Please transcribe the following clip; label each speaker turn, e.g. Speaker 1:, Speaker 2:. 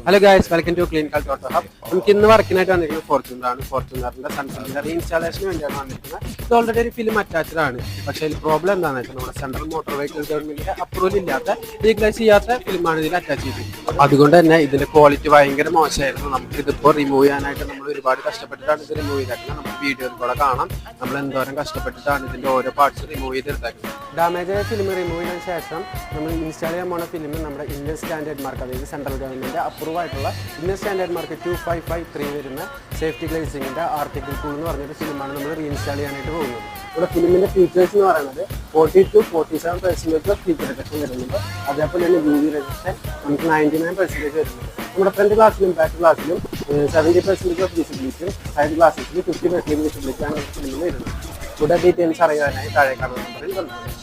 Speaker 1: Hello guys, welcome to clinical toto hub. നമുക്ക് ഇന്ന് വർക്കിനായിട്ട് വന്നിരിക്കുന്നത് ഫോർച്യൂണറിന്റെ സൺസിന്റെ റീഇൻസ്റ്റാളേഷന് വേണ്ടിയാണ് വന്നിരിക്കുന്നത്. ഇത് ഓൾറെഡി ഒരു ഫിലിം അറ്റാച്ച്ഡ് ആണ്. പക്ഷേ ഇതിൽ പ്രോബ്ലം എന്താണെന്ന് വെച്ചാൽ നമ്മുടെ സെൻട്രൽ മോട്ടോർ വെഹിക്കിൾ ഗവൺമെന്റിന്റെ അപ്രൂവൽ ഇല്ലാത്ത ലീഗലൈസ് ചെയ്യാത്ത ഫിലിമാണ് ഇതിൽ അറ്റാച്ച് ചെയ്തിരിക്കുന്നത്. അതുകൊണ്ട് തന്നെ ഇതിന്റെ ക്വാളിറ്റി ഭയങ്കര മോശമായിരുന്നു. നമുക്ക് ഇതിപ്പോൾ റിമൂവ് ചെയ്യാനായിട്ട് നമ്മൾ ഒരുപാട് കഷ്ടപ്പെട്ടിട്ടാണ് ഇത് റിമൂവ് ചെയ്തേക്കുന്നത്. നമുക്ക് വീഡിയോയിൽ കൂടെ കാണാം നമ്മൾ എന്തോരം കഷ്ടപ്പെട്ടിട്ടാണ് ഇതിന്റെ ഓരോ പാർട്സ് റിമൂവ് ചെയ്തെടുത്തേക്കുന്നത്. ഡാമേജ് ആയ ഫിലിം റിമൂവ് ചെയ്തതിനു ശേഷം നമ്മൾ ഇൻസ്റ്റാൾ ചെയ്യാൻ പോണ ഫിലിം നമ്മുടെ ഇന്ത്യൻ സ്റ്റാൻഡേർഡ് മാർക്ക്, അതായത് സെൻട്രൽ ഗവൺമെന്റ് അപ്രൂവ് ആയിട്ടുള്ള ഇന്ത്യൻ സ്റ്റാൻഡേർഡ് മാർക്ക് 2553 വരുന്ന സേഫ്റ്റി ഗ്ലേസിംഗിന്റെ ആർട്ടിക്കിൾ 2 എന്ന് പറഞ്ഞൊരു ഫിലിമാണ് നമ്മൾ റീഇൻസ്റ്റാൾ ചെയ്യാനായിട്ട് പോകുന്നത്. നമ്മുടെ ഫിലിമിന്റെ ഫീച്ചേഴ്സ് എന്ന് പറയുന്നത് 40 to 47% ഓഫ് ഫീച്ചർ റിഡക്ഷൻ വരുന്നുണ്ട്. അതേപോലെ തന്നെ UV റെസിസ്റ്റൻ നമുക്ക് 99% വരുന്നുണ്ട്. നമ്മുടെ ഫ്രണ്ട് ഗ്ലാസിലും ബാക്ക് ഗ്ലാസിലും 70% ഓഫ് വിസിബിലിറ്റിയും സൈഡ് ഗ്ലാസിലും 50% വിസിബിലിറ്റിയാണ് ഫിലിമിൽ വരുന്നത്. കൂടുതൽ ഡീറ്റെയിൽസ് അറിയാനായി താഴെ കാണുന്ന നമ്പറിൽ ബന്ധപ്പെടുക.